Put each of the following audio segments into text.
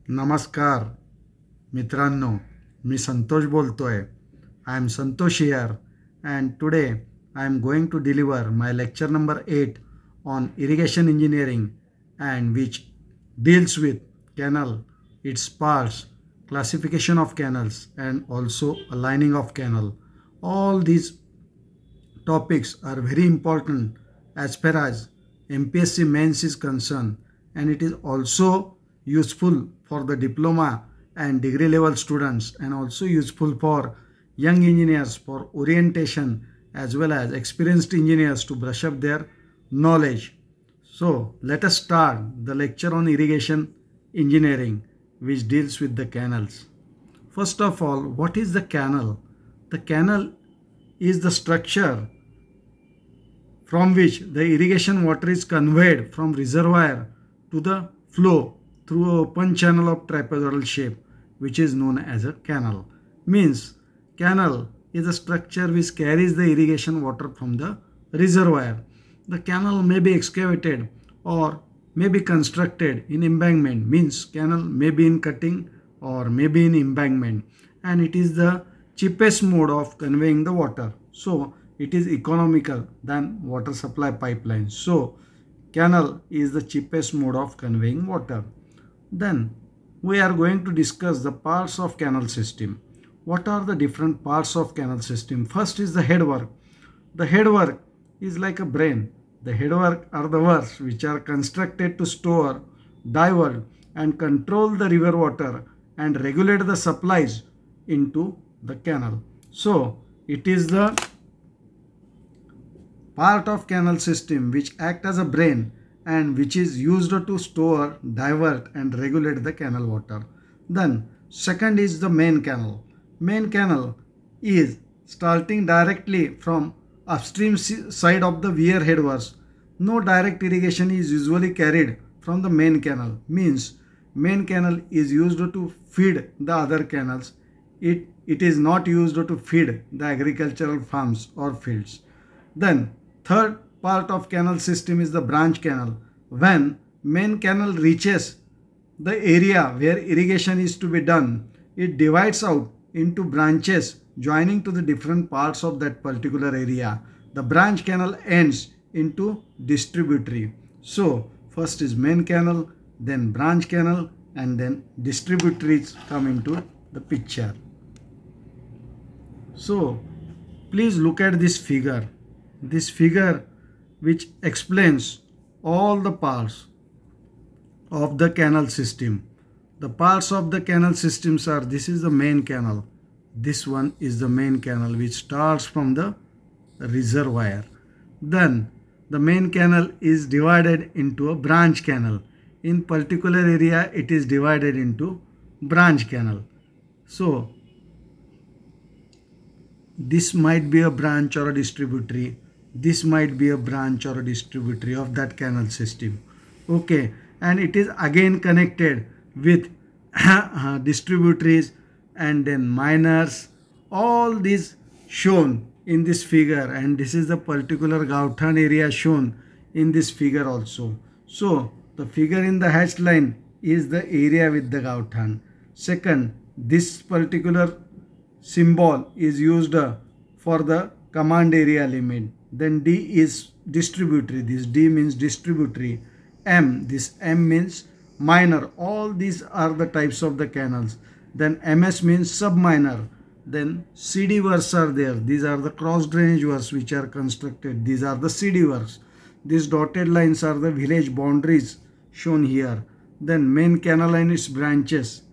नमस्कार मित्रांनो, मी संतोष बोलतोय. I am Santosh here and today I am going to deliver my lecture number 8 on irrigation engineering and which deals with canal, its parts, classification of canals and also aligning of canal. All these topics are very important as far as MPSC mains is concerned, and it is also useful for the diploma and degree level students and also useful for young engineers for orientation as well as experienced engineers to brush up their knowledge. So let us start the lecture on irrigation engineering which deals with the canals. First of all, what is the canal? The canal is the structure from which the irrigation water is conveyed from reservoir to the flow through an open channel of trapezoidal shape, which is known as a canal. Means canal is a structure which carries the irrigation water from the reservoir. The canal may be excavated or may be constructed in embankment, means canal may be in cutting or may be in embankment, and it is the cheapest mode of conveying the water. So it is economical than water supply pipeline. So canal is the cheapest mode of conveying water. Then we are going to discuss the parts of canal system. What are the different parts of canal system? First is the headwork. The headwork is like a brain. The headwork are the works which are constructed to store, divert and control the river water and regulate the supplies into the canal. So it is the part of canal system which act as a brain and which is used to store, divert and regulate the canal water. Then second is the main canal. Main canal is starting directly from upstream side of the weir headworks. No direct irrigation is usually carried from the main canal. Means main canal is used to feed the other canals. It is not used to feed the agricultural farms or fields. Then third part of canal system is the branch canal. When main canal reaches the area where irrigation is to be done, it divides out into branches joining to the different parts of that particular area. The branch canal ends into distributary. So first is main canal, then branch canal, and then distributaries come into the picture. So please look at this figure. This figure which explains all the parts of the canal system. The parts of the canal systems are, this is the main canal. This one is the main canal which starts from the reservoir. Then the main canal is divided into a branch canal. In particular area it is divided into branch canal. So this might be a branch or a distributary. This might be a branch or a distributary of that canal system. Okay, and it is again connected with distributaries and then miners. All these shown in this figure, and this is the particular Gauthan area shown in this figure also. So the figure in the hatched line is the area with the Gauthan. Second, this particular symbol is used for the command area limit. Then D is distributary. This D means distributary. M, this M means minor. All these are the types of the canals. Then MS means subminor. Then CD works are there. These are the cross drainage works which are constructed. These are the CD works. These dotted lines are the village boundaries shown here. Then main canal and its branches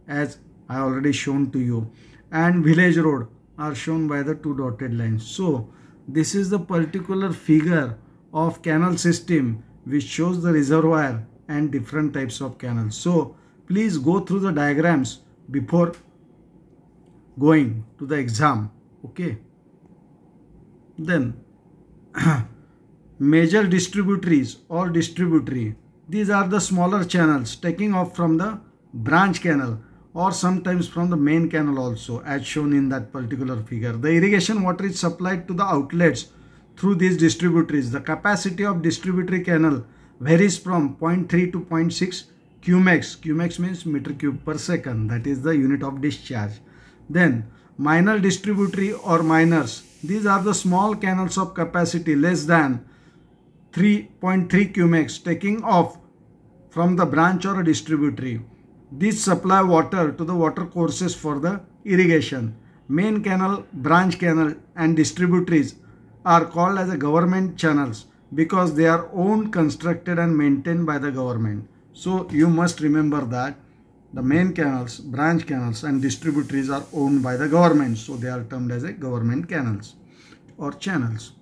as I already shown to you. And village road are shown by the two dotted lines. So this is the particular figure of canal system which shows the reservoir and different types of canals. So please go through the diagrams before going to the exam. Okay. Then major distributaries or distributary. These are the smaller channels taking off from the branch canal or sometimes from the main canal also, as shown in that particular figure. The irrigation water is supplied to the outlets through these distributaries. The capacity of distributary canal varies from 0.3 to 0.6 Cumex means meter cube per second. That is the unit of discharge. Then minor distributary or minors. These are the small canals of capacity less than 3.3 cumex taking off from the branch or a distributary. These supply water to the water courses for the irrigation. Main canal, branch canal and distributaries are called as a government channels because they are owned, constructed and maintained by the government. So you must remember that the main canals, branch canals and distributaries are owned by the government. So they are termed as a government canals or channels.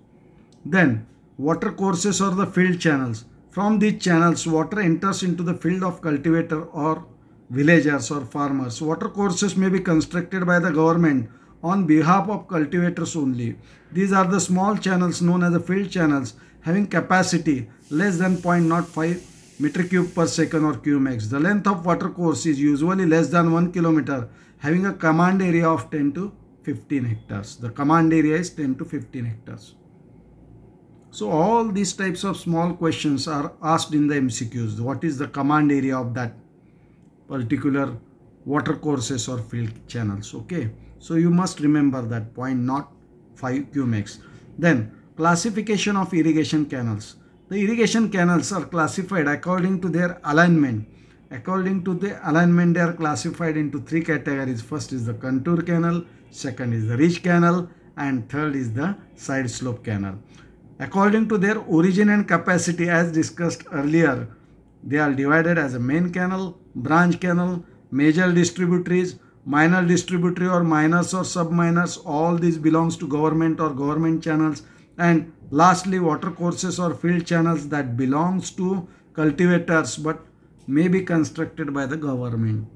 Then water courses or the field channels. From these channels, water enters into the field of cultivator or villagers or farmers. Water courses may be constructed by the government on behalf of cultivators only. These are the small channels known as the field channels having capacity less than 0.05 meter cube per second or cumex. The length of water course is usually less than 1 kilometer, having a command area of 10 to 15 hectares. The command area is 10 to 15 hectares. So all these types of small questions are asked in the MCQs. What is the command area of that particular water courses or field channels? Okay. So you must remember that 0.05 cumex. Then classification of irrigation canals. The irrigation canals are classified according to their alignment. According to the alignment, they are classified into three categories. First is the contour canal, second is the ridge canal, and third is the side slope canal. According to their origin and capacity, as discussed earlier, they are divided as a main canal, branch canal, major distributaries, minor distributary or minors or sub-minors. All these belongs to government or government channels. And lastly, water courses or field channels that belongs to cultivators but may be constructed by the government.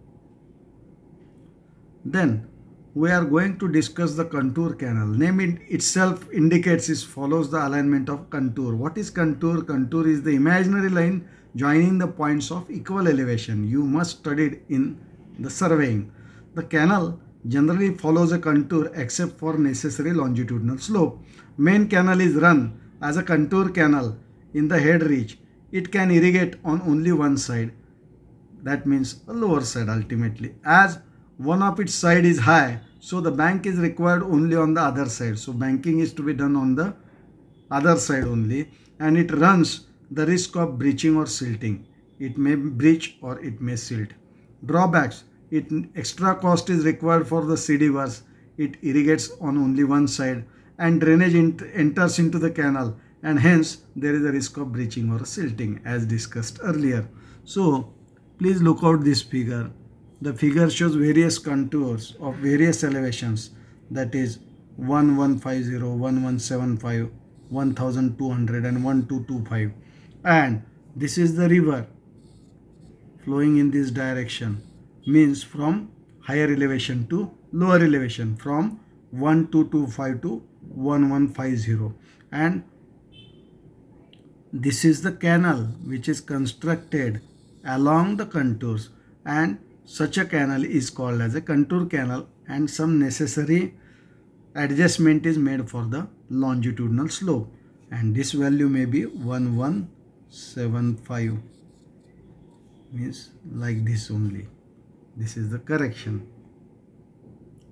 Then we are going to discuss the contour canal. Name itself indicates it follows the alignment of contour. What is contour? Contour is the imaginary line joining the points of equal elevation. You must study it in the surveying. The canal generally follows a contour except for necessary longitudinal slope. Main canal is run as a contour canal in the head ridge. It can irrigate on only one side. That means a lower side ultimately. As one of its side is high, so the bank is required only on the other side. So banking is to be done on the other side only, and it runs the risk of breaching or silting. It may breach or it may silt. Drawbacks: extra cost is required for the seedivers. It irrigates on only one side, and drainage enters into the canal, and hence there is a risk of breaching or silting as discussed earlier. So please look out this figure. The figure shows various contours of various elevations, that is 1150, 1175, 1200 and 1225, and this is the river flowing in this direction, means from higher elevation to lower elevation, from 1225 to 1150, and this is the canal which is constructed along the contours, and such a canal is called as a contour canal, and some necessary adjustment is made for the longitudinal slope, and this value may be 1175, means like this only. This is the correction.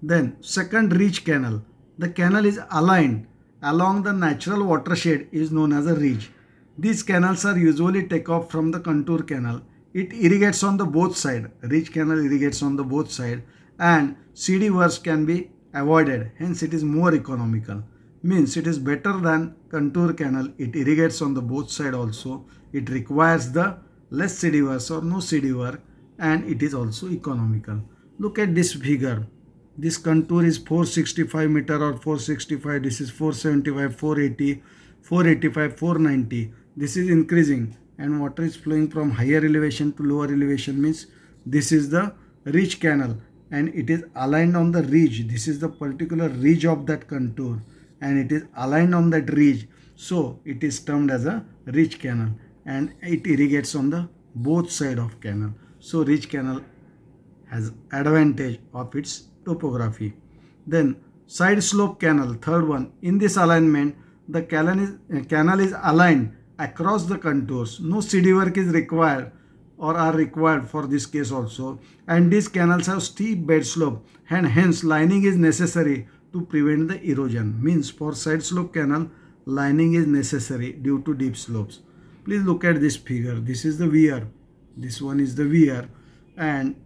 Then second, ridge canal. The canal is aligned along the natural watershed is known as a ridge. These canals are usually take off from the contour canal. It irrigates on the both side. Ridge canal irrigates on the both side, and seedivers can be avoided. Hence it is more economical. Means it is better than contour canal. It irrigates on the both side also. It requires the less seedivers or no seediver, and it is also economical. Look at this figure. This contour is 465 meter or 465. This is 475, 480, 485, 490. This is increasing, and water is flowing from higher elevation to lower elevation, means this is the ridge canal, and it is aligned on the ridge. This is the particular ridge of that contour, and it is aligned on that ridge. So it is termed as a ridge canal, and it irrigates on the both side of canal. So ridge canal has advantage of its topography. Then side slope canal, third one. In this alignment, the canal is aligned across the contours. No seediwork is required or are required for this case also, and these canals have steep bed slope and hence lining is necessary to prevent the erosion. Means for side slope canal, lining is necessary due to deep slopes. Please look at this figure. This is the weir, this one is the weir, and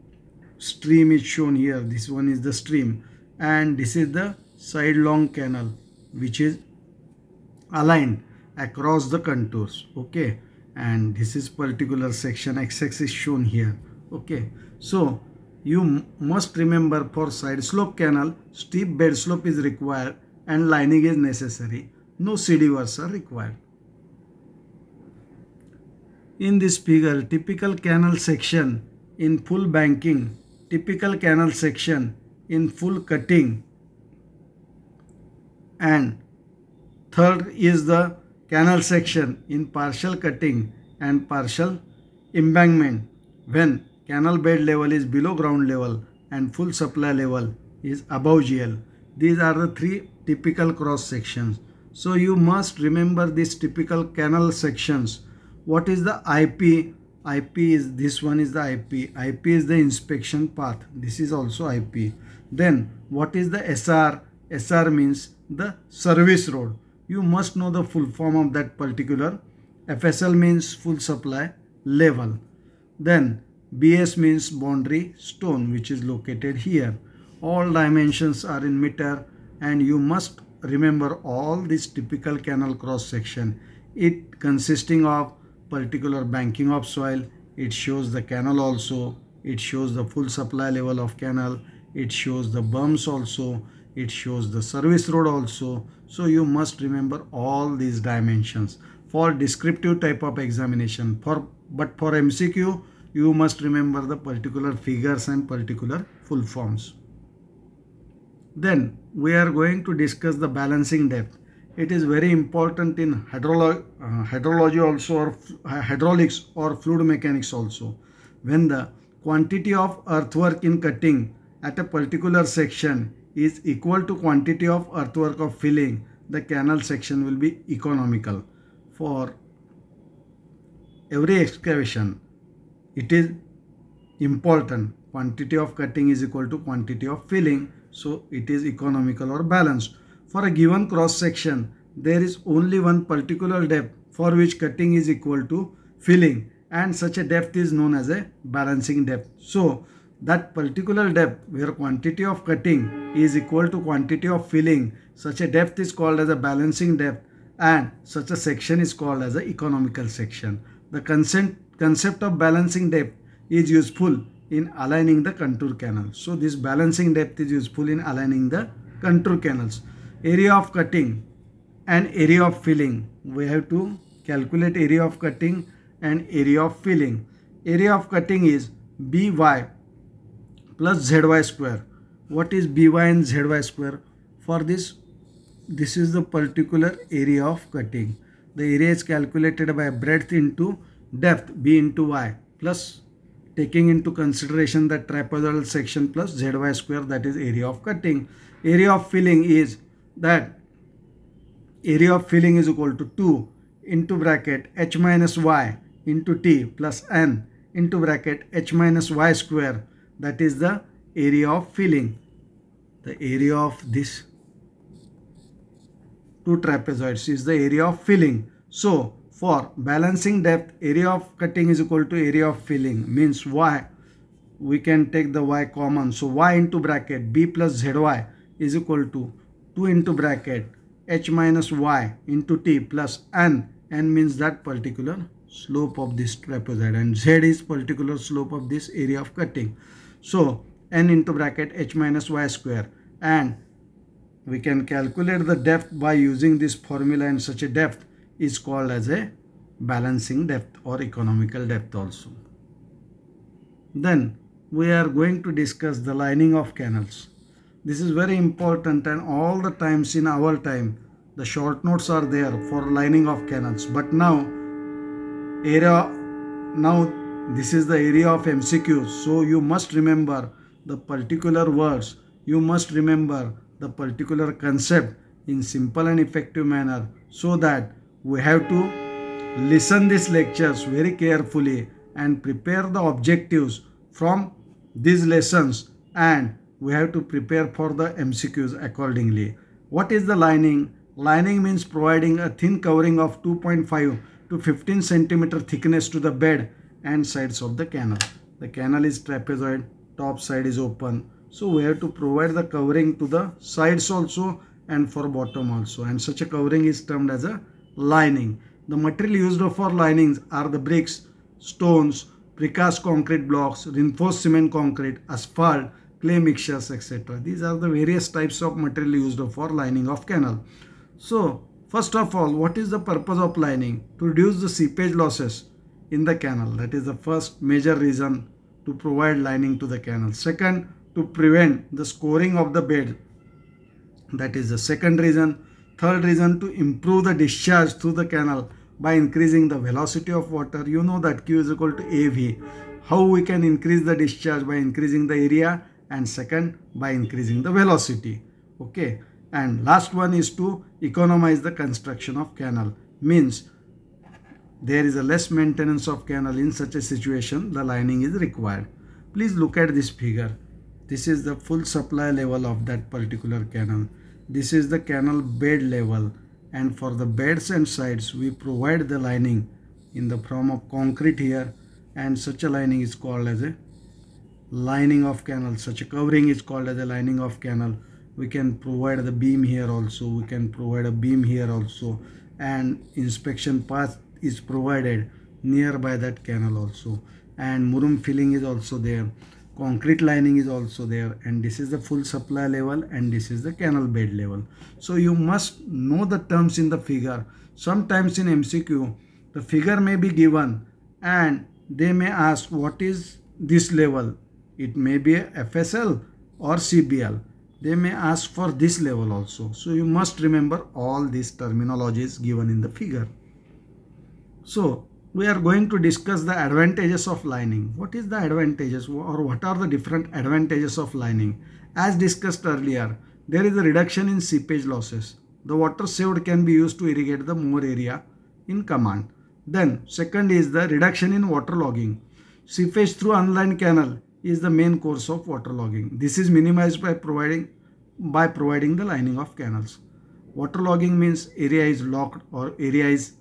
stream is shown here. This one is the stream, and this is the side long canal which is aligned across the contours. Okay, and this is particular section x-axis shown here. Okay, so you must remember for side slope canal, steep bed slope is required and lining is necessary. No CD works are required. In this figure, typical canal section in full banking, typical canal section in full cutting, and third is the canal section in partial cutting and partial embankment when canal bed level is below ground level and full supply level is above GL. These are the three typical cross sections. So you must remember these typical canal sections. What is the IP? IP is, this one is the IP. IP is the inspection path. This is also IP. Then what is the SR? SR means the service road. You must know the full form of that particular. FSL means full supply level. Then BS means boundary stone, which is located here. All dimensions are in meter, and you must remember all this typical canal cross section. It consisting of particular banking of soil. It shows the canal also. It shows the full supply level of canal. It shows the berms also. It shows the service road also. So you must remember all these dimensions for descriptive type of examination. But for MCQ, you must remember the particular figures and particular full forms. Then we are going to discuss the balancing depth. It is very important in hydrology also, or hydraulics or fluid mechanics also. When the quantity of earthwork in cutting at a particular section is equal to quantity of earthwork of filling, the canal section will be economical. For every excavation, it is important. Quantity of cutting is equal to quantity of filling, so it is economical or balanced. For a given cross section, there is only one particular depth for which cutting is equal to filling, and such a depth is known as a balancing depth. So that particular depth where quantity of cutting is equal to quantity of filling, such a depth is called as a balancing depth, and such a section is called as an economical section. The concept of balancing depth is useful in aligning the contour canal. So this balancing depth is useful in aligning the contour canals. Area of cutting and area of filling. We have to calculate area of cutting and area of filling. Area of cutting is by plus zy square. What is by and zy square? For this is the particular area of cutting. The area is calculated by breadth into depth, b into y, plus taking into consideration the trapezoidal section plus zy square, that is area of cutting. Area of filling is that area of filling is equal to 2 into bracket h minus y into t plus n into bracket h minus y square, that is the area of filling. The area of these two trapezoids is the area of filling. So for balancing depth, area of cutting is equal to area of filling, means y, we can take the y common. So y into bracket b plus zy is equal to 2 into bracket h minus y into t plus n. N means that particular slope of this trapezoid, and z is particular slope of this area of cutting. So n into bracket h minus y square, and we can calculate the depth by using this formula, and such a depth is called as a balancing depth or economical depth also. Then we are going to discuss the lining of canals. This is very important, and all the times in our time the short notes are there for lining of canals. But now this is the area of MCQs, so you must remember the particular words, you must remember the particular concept in simple and effective manner, so that we have to listen these lectures very carefully and prepare the objectives from these lessons, and we have to prepare for the MCQs accordingly. What is the lining? Lining means providing a thin covering of 2.5 to 15 centimeter thickness to the bed and sides of the canal. The canal is trapezoid, top side is open. So we have to provide the covering to the sides also and for bottom also, and such a covering is termed as a lining. The material used for linings are the bricks, stones, precast concrete blocks, reinforced cement concrete, asphalt, clay mixtures, etc. These are the various types of material used for lining of canal. So first of all, what is the purpose of lining? To reduce the seepage losses in the canal. That is the first major reason to provide lining to the canal. Second, to prevent the scoring of the bed. That is the second reason. Third reason, to improve the discharge through the canal by increasing the velocity of water. You know that Q is equal to AV. How we can increase the discharge? By increasing the area, and second, by increasing the velocity. Okay. And last one is to economize the construction of canal. Means there is a less maintenance of canal. In such a situation, the lining is required. Please look at this figure. This is the full supply level of that particular canal. This is the canal bed level, and for the beds and sides we provide the lining in the form of concrete here, and such a lining is called as a lining of canal. Such a covering is called as a lining of canal. We can provide the beam here also, we can provide a beam here also, and inspection path is provided nearby that canal also, and murum filling is also there, concrete lining is also there, and this is the full supply level, and this is the canal bed level. So you must know the terms in the figure. Sometimes in MCQ the figure may be given and they may ask what is this level. It may be a FSL or CBL. They may ask for this level also. So you must remember all these terminologies given in the figure. So we are going to discuss the advantages of lining. What is the advantages, or what are the different advantages of lining? As discussed earlier, there is a reduction in seepage losses. The water saved can be used to irrigate the more area in command. Then second is the reduction in water logging. Seepage through unlined canal is the main cause of water logging. This is minimized by providing the lining of canals. Water logging means area is locked or area is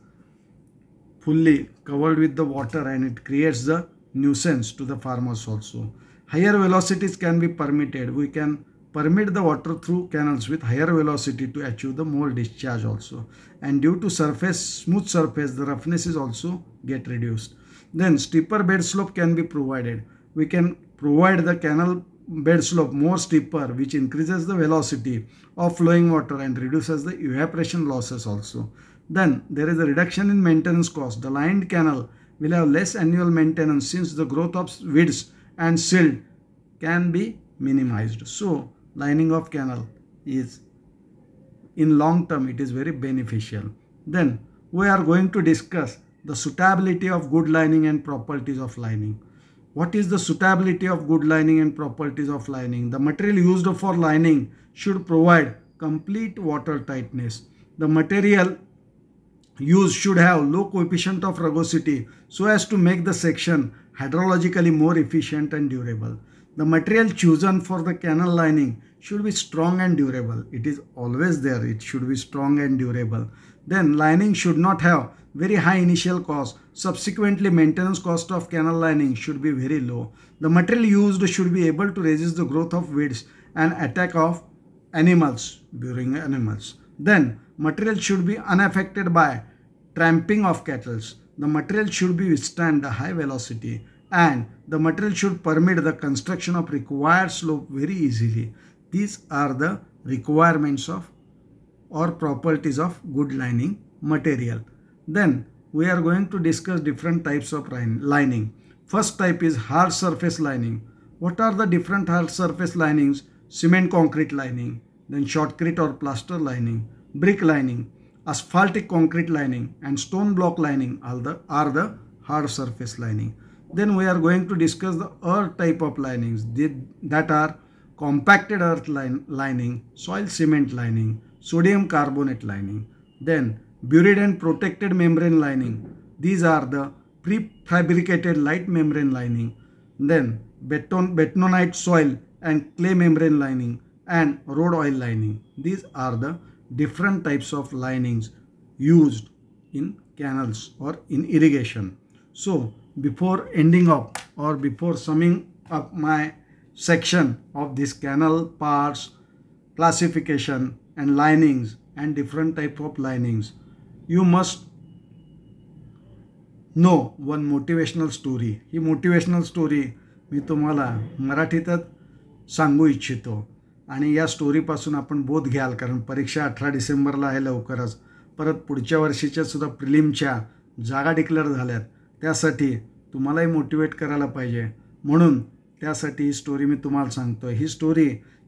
fully covered with the water, and it creates the nuisance to the farmers also. Higher velocities can be permitted. We can permit the water through canals with higher velocity to achieve the more discharge also. And due to smooth surface, the roughness is also get reduced. Then steeper bed slope can be provided. We can provide the canal bed slope more steeper, which increases the velocity of flowing water and reduces the evaporation losses also. Then there is a reduction in maintenance cost. The lined canal will have less annual maintenance since the growth of weeds and silt can be minimized. So lining of canal is, in long term, it is very beneficial. Then we are going to discuss the suitability of good lining and properties of lining. What is the suitability of good lining and properties of lining? The material used for lining should provide complete water tightness. The material used should have low coefficient of rugosity so as to make the section hydrologically more efficient and durable. The material chosen for the canal lining should be strong and durable. It is always there. It should be strong and durable. Then lining should not have very high initial cost. Subsequently, maintenance cost of canal lining should be very low. The material used should be able to resist the growth of weeds and attack of animals during animals. Then material should be unaffected by tramping of cattle. The material should be withstand the high velocity, and the material should permit the construction of required slope very easily. These are the requirements of or properties of good lining material. Then we are going to discuss different types of lining. First type is hard surface lining. What are the different hard surface linings? Cement concrete lining, then shotcrete or plaster lining, brick lining, asphaltic concrete lining, and stone block lining are the hard surface lining. Then we are going to discuss the earth type of linings that are compacted earth lining, soil cement lining, sodium carbonate lining, then buried and protected membrane lining. These are the prefabricated light membrane lining, then betonite soil and clay membrane lining, and road oil lining. These are the different types of linings used in canals or in irrigation. So before ending up or before summing up my section of this canal parts, classification and linings and different type of linings, you must know one motivational story. He motivational story मी तुम्हाला मराठीतच सांगू इच्छितो आणि या स्टोरीपासून आपण बोध घ्याल, कारण परीक्षा 18 डिसेंबरला आहे लवकरच. परत पुढच्या वर्षीच्या सुद्धा प्रिलिमच्या जागा डिक्लेअर झाल्यात, त्यासाठी तुम्हालाही मोटिवेट करायला पाहिजे. म्हणून त्यासाठी ही स्टोरी मी तुम्हाला सांगतो. ही स्टोरी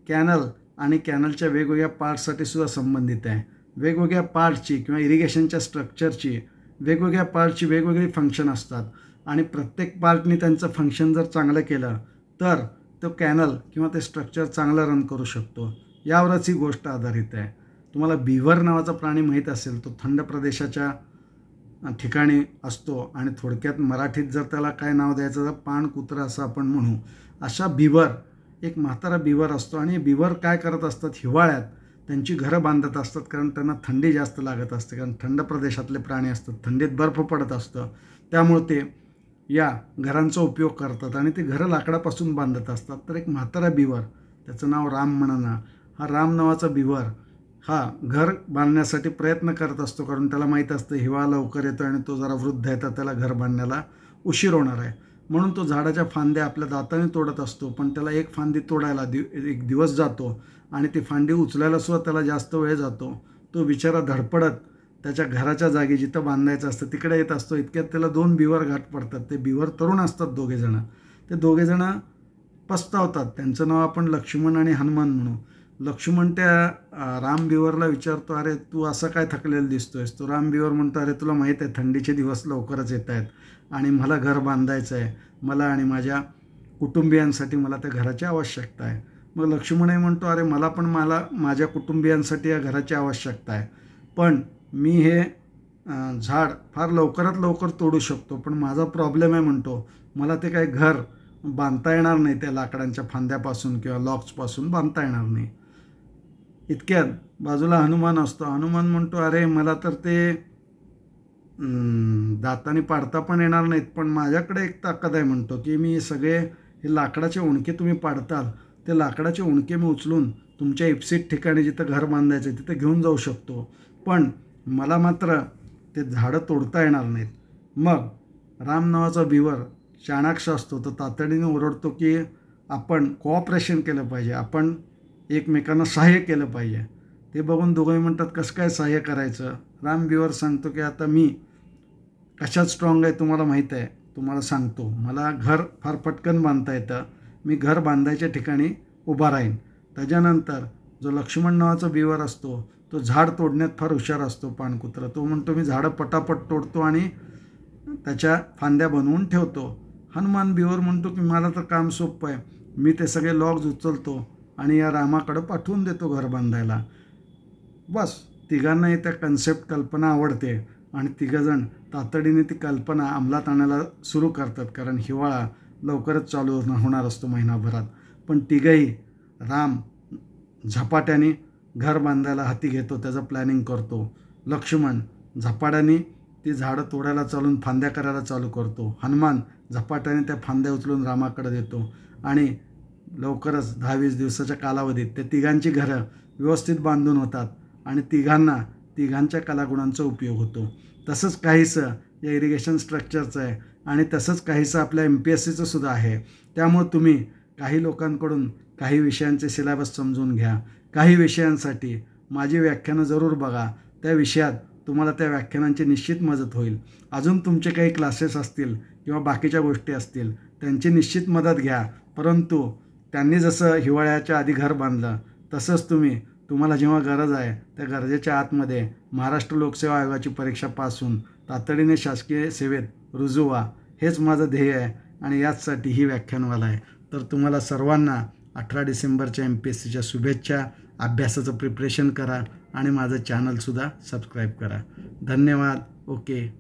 कॅनल आणि कॅनलच्या वेगवेगळ्या पार्ट्ससाठी सुद्धा संबंधित आहे. वेगवेगळ्या पार्टची किंवा इरिगेशनच्या स्ट्रक्चरची वेगवेगळ्या पार्टची वेगवेगळी फंक्शन असतात आणि प्रत्येक पार्टनी त्यांचं फंक्शन जर चांगलं केलं तर तो कॅनल किंवा ते स्ट्रक्चर चांगलं रन करू शकतो. यावरच ही गोष्ट आधारित आहे. तुम्हाला बीव्हर नावाचा प्राणी माहीत असेल, तो थंड प्रदेशाच्या ठिकाणी असतो आणि थोडक्यात मराठीत जर त्याला काय नाव द्यायचं तर पाण कुत्रा असं आपण म्हणू. अशा बीव्हर, एक म्हातारा बीव्हर असतो आणि बीव्हर काय करत असतात, हिवाळ्यात त्यांची घरं बांधत असतात, कारण त्यांना थंडी जास्त लागत असते, कारण थंड प्रदेशातले प्राणी असतात, थंडीत बर्फ पडत असतं, त्यामुळे ते या घरांचा उपयोग करतात आणि ते घरं लाकडापासून बांधत असतात. तर एक म्हातारा बीव्हर, त्याचं नाव राम म्हणा, हा राम नावाचा बीव्हर हा घर बांधण्यासाठी प्रयत्न करत असतो, कारण त्याला माहीत असतं हिवाळा लवकर येतो आणि तो जरा वृद्ध आहे तर त्याला घर बांधण्याला उशीर होणार आहे. म्हणून तो झाडाच्या फांद्या आपल्या दाताने तोडत असतो, पण त्याला एक फांदी तोडायला एक दिवस जातो आणि ती फांदी उचलायला सुद्धा त्याला जास्त वेळ जातो. तो बिचारा धडपडत त्याच्या घराच्या जागी जिथं बांधायचं असतं तिकडे येत असतो. इतक्यात त्याला 2 बीव्हर गाठ पडतात. ते बीव्हर तरुण असतात दोघेजणं. ते दोघेजणं पस्तावतात. त्यांचं नाव आपण लक्ष्मण आणि हनुमान म्हणू. लक्ष्मण त्या राम बीव्हरला विचारतो, अरे तू असं काय थकलेलं दिसतोयस? तो राम बीव्हर म्हणतो, अरे तुला माहीत आहे थंडीचे दिवस लवकरच येत आहेत आणि मला घर बांधायचं आहे. मला आणि माझ्या कुटुंबियांसाठी मला त्या घराची आवश्यकता आहे. मग लक्ष्मणही म्हणतो, अरे मला माझ्या कुटुंबियांसाठी या घराची आवश्यकता आहे, पण मी हे झाड फार लवकरात लवकर तोडू शकतो, पण माझा प्रॉब्लेम आहे म्हणतो, मला ते काही घर बांधता येणार नाही, त्या लाकडांच्या फांद्यापासून किंवा लॉक्सपासून बांधता येणार नाही. इतक्यात बाजूला हनुमान असतो. हनुमान म्हणतो, अरे मला तर ते दाताने पाडता पण येणार नाहीत, पण माझ्याकडे एक ताकद आहे म्हणतो, की मी सगळे हे लाकडाचे उणके तुम्ही पाडताल ते लाकडाचे उणके मी उचलून तुमच्या इप्सित ठिकाणी जिथं घर बांधायचं आहे तिथं घेऊन जाऊ शकतो, पण मला मात्र ते झाडं तोडता येणार नाहीत. मग राम नावाचा बीव्हर चाणाक्ष असतो, तो तातडीने ओरडतो की आपण कोऑपरेशन केलं पाहिजे, आपण एकमेकांना सहाय्य केलं पाहिजे. ते बघून दोघंही म्हणतात, कसं काय सहाय्य करायचं? राम बीव्हर सांगतो की आता मी कशात स्ट्रॉंग आहे तुम्हाला माहीत आहे, तुम्हाला सांगतो. मला घर फार पटकन बांधता येतं, मी घर बांधायच्या ठिकाणी उभा राहीन. त्याच्यानंतर जो लक्ष्मण नावाचा बीव्हर असतो तो झाड तोडण्यात फार हुशार असतो, पाणकुत्रा. तो म्हणतो, मी झाडं पटापट तोडतो आणि त्याच्या फांद्या बनवून ठेवतो. हनुमान बीव्हर म्हणतो की मला तर काम सोपं आहे, मी ते सगळे लॉग्स उचलतो आणि या रामाकडं पाठवून देतो घर बांधायला. बस तिघांनाही त्या कन्सेप्ट कल्पना आवडते आणि तिघंजण तातडीने ती कल्पना अंमलात आणायला सुरू करतात, कारण हिवाळा लवकरच चालू होणार असतो महिनाभरात. पण तिघंही, राम झपाट्याने घर बांधायला हाती घेतो, त्याचं प्लॅनिंग करतो. लक्ष्मण झपाट्याने ती झाडं तोडायला चालून फांद्या करायला चालू करतो. हनुमान झपाट्याने त्या फांद्या उचलून रामाकडे देतो आणि लवकरच 10-20 दिवसाच्या कालावधीत त्या तिघांची घरं व्यवस्थित बांधून होतात आणि तिघांच्या कलागुणांचा उपयोग होतो. तसंच काहीसं या इरिगेशन स्ट्रक्चरचं आहे आणि तसंच काहीसं आपल्या MPSCचं सुद्धा आहे. त्यामुळे तुम्ही काही लोकांकडून काही विषयांचे सिलेबस समजून घ्या. काही विषयांसाठी माझी व्याख्यानं जरूर बघा. त्या विषयात तुम्हाला त्या व्याख्यानांची निश्चित मदत होईल. अजून तुमचे काही क्लासेस असतील किंवा बाकीच्या गोष्टी असतील त्यांची निश्चित मदत घ्या. परंतु त्यांनी जसं हिवाळ्याच्या आधी घर बांधलं तसंच तुम्हाला जेव्हा गरज आहे त्या गरजेच्या आतमध्ये महाराष्ट्र लोकसेवा आयोगाची परीक्षा पास होऊन तातडीने शासकीय सेवेत रुजू व्हा, हेच माझं ध्येय आहे आणि याचसाठी ही व्याख्यानमाला आहे. तर तुम्हाला सर्वांना 18 डिसेंबरच्या MPSCच्या शुभेच्छा. अभ्यासाचं प्रिपरेशन करा आणि माझं चॅनलसुद्धा सबस्क्राईब करा. धन्यवाद. ओके.